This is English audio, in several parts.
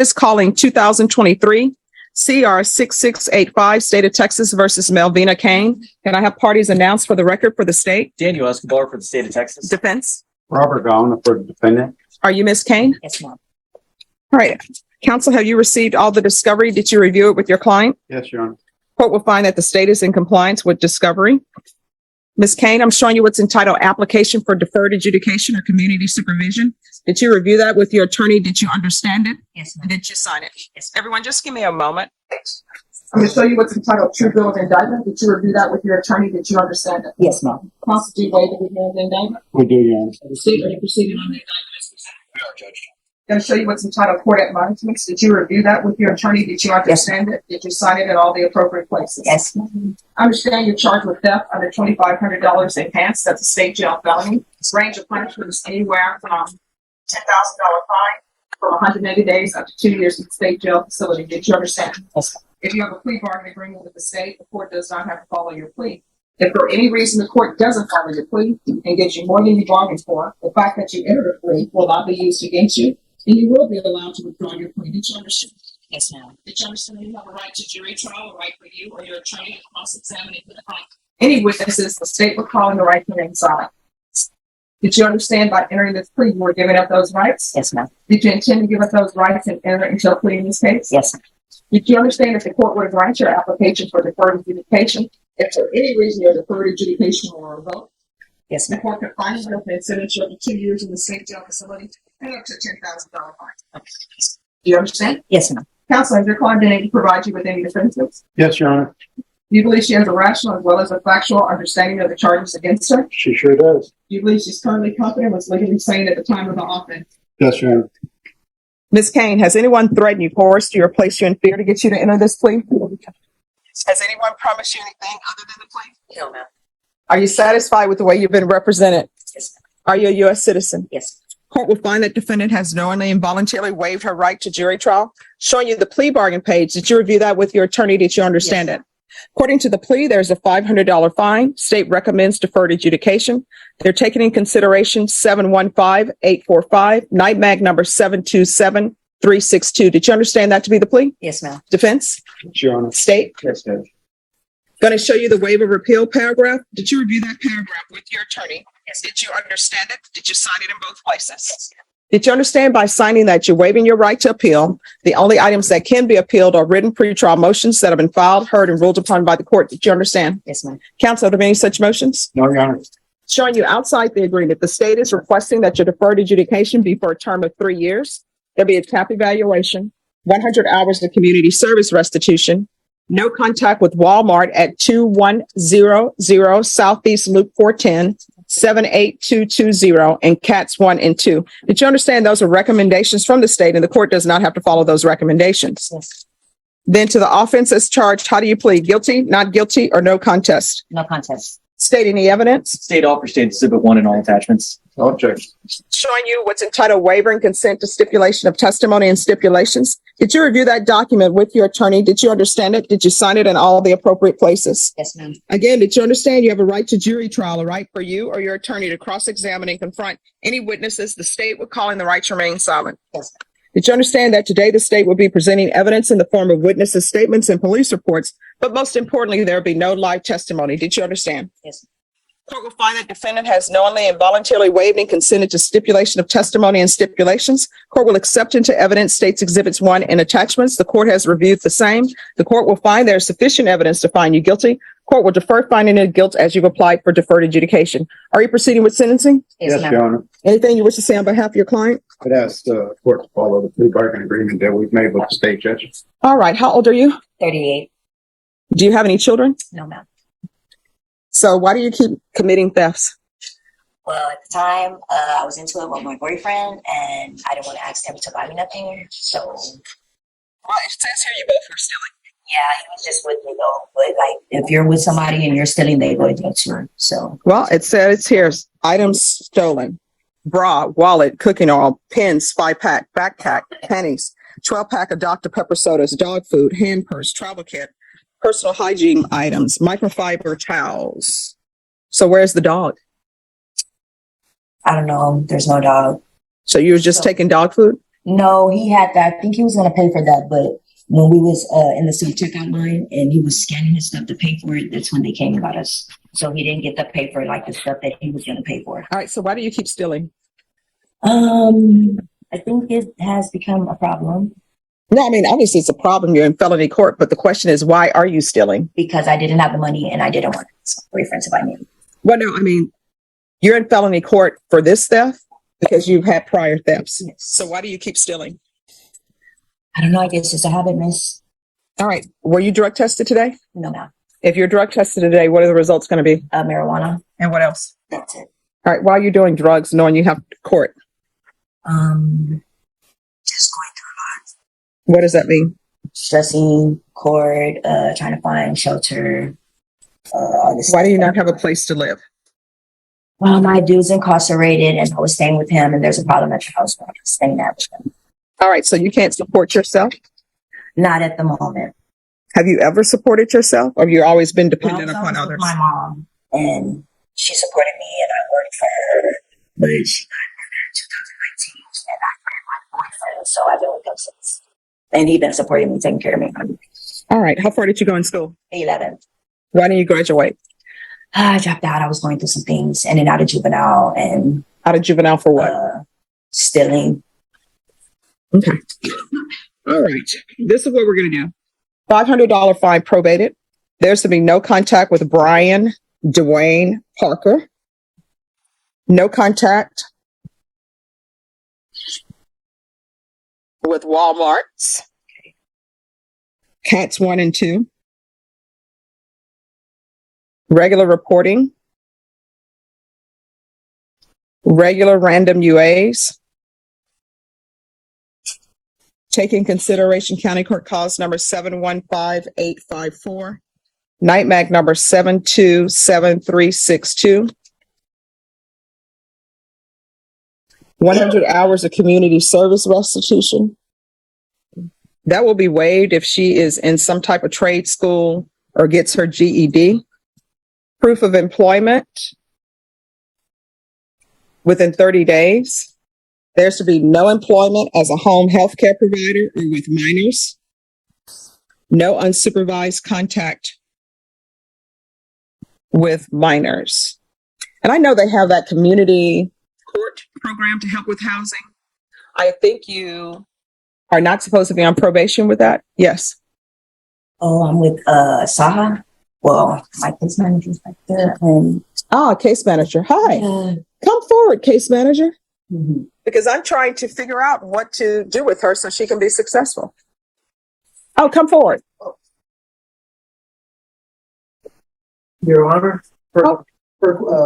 is calling 2023 CR 6685, State of Texas versus Melvina Kane. Can I have parties announced for the record for the state? Daniel Escobar for the state of Texas. Defense. Robert Gowan for the defendant. Are you Ms. Kane? Yes, ma'am. All right. Counsel, have you received all the discovery? Did you review it with your client? Yes, Your Honor. Court will find that the state is in compliance with discovery. Ms. Kane, I'm showing you what's entitled Application for Deferred Adjudication or Community Supervision. Did you review that with your attorney? Did you understand it? Yes, And ma'am. did you sign it? Yes. Everyone, just give me a moment. I'm going to show you what's entitled True Bill of Indictment. Did you review that with your attorney? Did you understand it? Yes, ma'am. Counsel, do you waive the review of the indictment? We do, Your Honor. The state already proceeded on the indictment as presented. We are, Judge. I'm going to show you what's entitled Court Admonishments. Did you review that with your attorney? Did you understand it? Did you sign it at all the appropriate places? Yes, ma'am. I understand you're charged with theft under $2,500 enhanced. That's a state jail felony. Its range of punishment is anywhere from $10,000 fine from 180 days up to 2 years in the state jail facility. Did you understand? Yes, ma'am. If you have a plea bargain agreement with the state, the court does not have to follow your plea. If for any reason the court doesn't follow your plea and gives you more than you bargained for, the fact that you entered a plea will not be used against you, and you will be allowed to withdraw your plea. Did you understand? Yes, ma'am. Did you understand you have a right to jury trial, a right for you or your attorney to cross-examine and define any witnesses the state would call in the right to remain silent? Did you understand by entering this plea you were giving up those rights? Yes, ma'am. Did you intend to give up those rights and enter into a plea in this case? Yes, ma'am. Did you understand that the court would grant your application for deferred adjudication if for any reason your deferred adjudication were revoked? Yes, The ma'am. court could find you guilty and sentence you up to 2 years in the state jail facility and up to $10,000 fine. Do you understand? Yes, ma'am. Counsel, has your client been able to provide you with any defenses? Yes, Your Honor. Do you believe she has a rational as well as a factual understanding of the charges against her? She sure does. Do you believe she's currently competent and was legally sane at the time of the offense? Yes, Your Honor. Ms. Kane, has anyone threatened you, coerced you, or placed you in fear to get you to enter this plea? Has anyone promised you anything other than the plea? No, ma'am. Are you satisfied with the way you've been represented? Yes, ma'am. Are you a U.S. citizen? Yes. Court will find that defendant has knowingly and voluntarily waived her right to jury trial. Showing you the plea bargain page. Did you review that with your attorney? Did you understand Yes, it? According to the plea, there's a $500 fine. State recommends deferred adjudication. They're taking in consideration 715-845, night mag number 727-362. Did you understand that to be the plea? Yes, ma'am. Defense? Yes, Your Honor. State? Yes, Judge. Going to show you the waiver of repeal paragraph. Did you review that paragraph with your attorney? Yes. Did you understand it? Did you sign it in both places? Did you understand by signing that you're waiving your right to appeal? The only items that can be appealed are written pretrial motions that have been filed, heard, and ruled upon by the court. Did you understand? Yes, ma'am. Counsel, are there any such motions? No, Your Honor. Showing you outside the agreement, the state is requesting that your deferred adjudication be for a term of 3 years. There'll be a cap evaluation, 100 hours of community service restitution, no contact with Walmart at 2100 Southeast Loop 410, 78220, and CATS 1 and 2. Did you understand those are recommendations from the state and the court does not have to follow those recommendations? Yes. Then to the offense as charged, how do you plead? Guilty, not guilty, or no contest? No contest. State any evidence? State offer state Exhibit 1 and all attachments. No objection. Showing you what's entitled waiver and consent to stipulation of testimony and stipulations. Did you review that document with your attorney? Did you understand it? Did you sign it in all the appropriate places? Yes, ma'am. Again, did you understand you have a right to jury trial, a right for you or your attorney to cross-examine and confront any witnesses the state would call in the right to remain silent? Yes. Did you understand that today the state would be presenting evidence in the form of witnesses' statements and police reports, but most importantly, there would be no live testimony? Did you understand? Yes. Court will find that defendant has knowingly and voluntarily waived and consented to stipulation of testimony and stipulations. Court will accept into evidence states exhibits 1 and attachments. The court has reviewed the same. The court will find there is sufficient evidence to find you guilty. Court will defer finding of guilt as you've applied for deferred adjudication. Are you proceeding with sentencing? Yes, ma'am. Your Honor. Anything you wish to say on behalf of your client? I'd ask the court to follow the plea bargain agreement that we've made with the state judges. All right. How old are you? 38. Do you have any children? No, ma'am. So why do you keep committing thefts? Well, at the time, I was into it with my boyfriend, and I didn't want to ask him to buy me nothing. So, Well, it says here you both were stealing. yeah, he was just with me though. But like, if you're with somebody and you're stealing, they go against you. So, Well, it says here, items stolen: bra, wallet, cooking oil, pens, 5-pack, backpack, pennies, 12-pack of Dr. Pepper sodas, dog food, hand purse, travel kit, personal hygiene items, microfiber towels. So where's the dog? I don't know. There's no dog. So you were just taking dog food? No, he had that. I think he was gonna pay for that, but when we was in the self checkout line and he was scanning his stuff to pay for it, that's when they came and got us. So he didn't get to pay for like the stuff that he was gonna pay for. All right, so why do you keep stealing? I think it has become a problem No, I mean, obviously it's a problem. You're in felony court, but the question is, why are you stealing? because I didn't have the money and I didn't want my boyfriend to buy me. Well, no, I mean, you're in felony court for this theft because you've had prior thefts. Yes. So why do you keep stealing? I don't know. I guess it's a habit, miss. All right, were you drug tested today? No, no. If you're drug tested today, what are the results going to be? Marijuana. And what else? That's it. All right, why are you doing drugs knowing you have court? Just going through What does that mean? stressing, court, trying to find shelter. All this Why do you stuff. not have a place to live? Well, my dude's incarcerated and I was staying with him and there's a problem at your house. So I'm just staying there with him. All right, so you can't support yourself? Not at the moment. Have you ever supported yourself, or have you always been I dependent was upon always with others? my mom and she supported me and I worked for her. But she got murdered in 2019 and I met my boyfriend. So I've been with him since. And he's been supporting me, taking care of me. All right, how far did you go in school? 11. Why didn't you graduate? I dropped out. I was going through some things in and out of juvenile and Out of juvenile for what? stealing. Okay. All right. This is what we're going to do. $500 fine probated. There's to be no contact with Brian Dwayne Parker. No contact with Walmart's. Cats 1 and 2. Regular reporting. Regular random UAs. Taking consideration County Court Cause number 715854, Night Mag number 727362. 100 hours of community service restitution. That will be waived if she is in some type of trade school or gets her GED. Proof of employment within 30 days. There's to be no employment as a home health care provider or with minors. No unsupervised contact with minors. And I know they have that community court program to help with housing. I think you are not supposed to be on probation with that. Yes. Oh, I'm with Saha. Well, my case manager's back there. And Case manager. Hi. Come forward, case manager. mhm. Because I'm trying to figure out what to do with her so she can be successful. Oh, come forward. Your Honor, for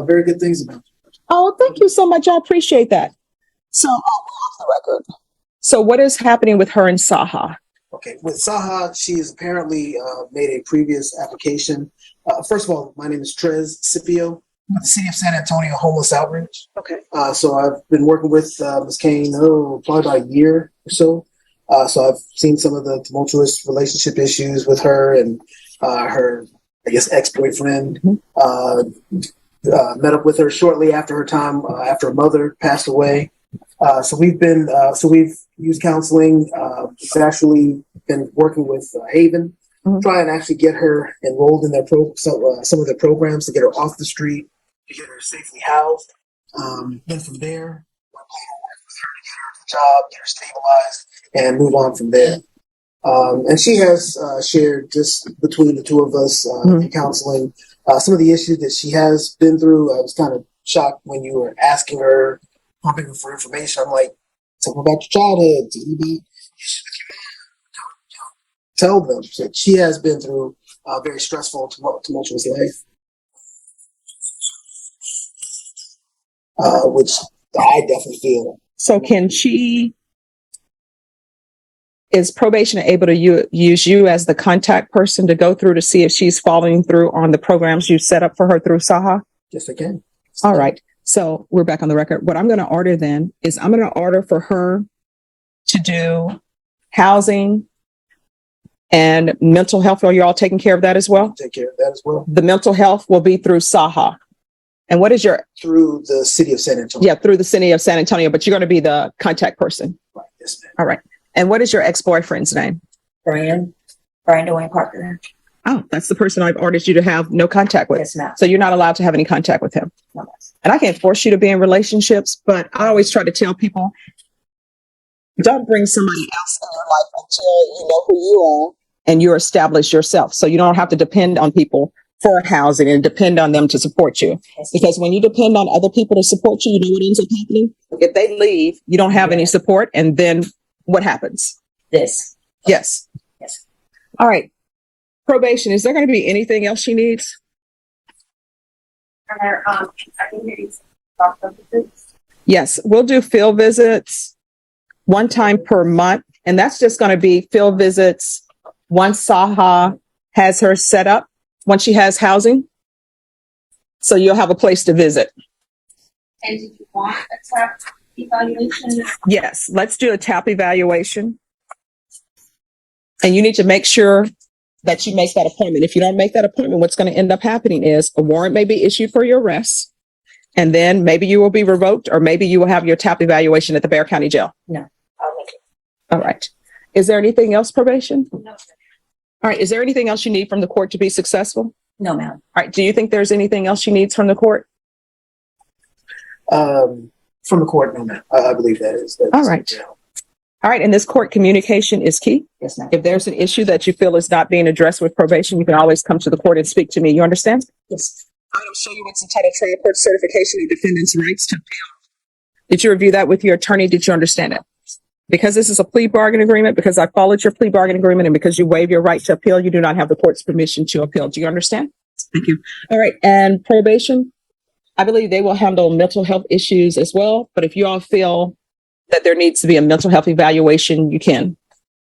very good things about you. Oh, thank you so much. I appreciate that. So, we're off the record. So what is happening with her and Saha? Okay, with Saha, she has apparently made a previous application. First of all, my name is Trez Scipio with the City of San Antonio Homeless Outreach. Okay. So I've been working with Ms. Kane, probably about a year or so. So I've seen some of the tumultuous relationship issues with her and her, I guess, ex-boyfriend. Met up with her shortly after her time, after her mother passed away. So we've used counseling. We've actually been working with Haven, trying to actually get her enrolled in their some of their programs to get her off the street, to get her safely housed. Then from there, we're planning to work with her to get her a job, get her stabilized, and move on from there. And she has shared just between the two of us in counseling some of the issues that she has been through. I was kind of shocked when you were asking her, pumping her for information. I'm like, tell them about your childhood, tell them about issues with your mom. Tell them that she has been through a very stressful, tumultuous life, which I definitely feel. So is probation able to use you as the contact person to go through to see if she's following through on the programs you set up for her through Saha? Yes, I can. All right. So we're back on the record. What I'm going to order then is I'm going to order for her to do housing and mental health. Are you all taking care of that as well? Take care of that as well. The mental health will be through Saha. And what is your, Through the City of San Antonio. through the City of San Antonio, but you're going to be the contact person. Right. Yes, ma'am. All right. And what is your ex-boyfriend's name? Brian Dwayne Parker. Oh, that's the person I've ordered you to have no contact with. Yes, ma'am. So you're not allowed to have any contact with him. No, ma'am. And I can't force you to be in relationships, but I always try to tell people, don't bring somebody else in your life until you know who you are and you establish yourself. So you don't have to depend on people for housing and depend on them to support you. Because when you depend on other people to support you, you know what ends up happening? If they leave, you don't have any support. And then what happens? This. Yes. Yes. All right. Probation. Is there going to be anything else she needs? I think maybe some doctor visits. Yes. We'll do field visits one time per month. And that's just going to be field visits once Saha has her set up, once she has housing. So you'll have a place to visit. And did you want a TAP evaluation? Yes. Let's do a TAP evaluation. And you need to make sure that you make that appointment. If you don't make that appointment, what's going to end up happening is a warrant may be issued for your arrest. And then maybe you will be revoked, or maybe you will have your TAP evaluation at the Bexar County Jail. No, I'll make it. All right. Is there anything else, probation? No. All right. Is there anything else you need from the court to be successful? No, ma'am. All right. Do you think there's anything else she needs from the court? From the court, no, ma'am. I believe that's All right. you know. All right. And this court communication is key. Yes, ma'am. If there's an issue that you feel is not being addressed with probation, you can always come to the court and speak to me. You understand? Yes. Item show you what's entitled trial court certification of defendant's rights to appeal. Did you review that with your attorney? Did you understand it? Because this is a plea bargain agreement, because I followed your plea bargain agreement, and because you waive your right to appeal, you do not have the court's permission to appeal. Do you understand? Thank you. All right. And probation, I believe they will handle mental health issues as well. But if you all feel that there needs to be a mental health evaluation, you can.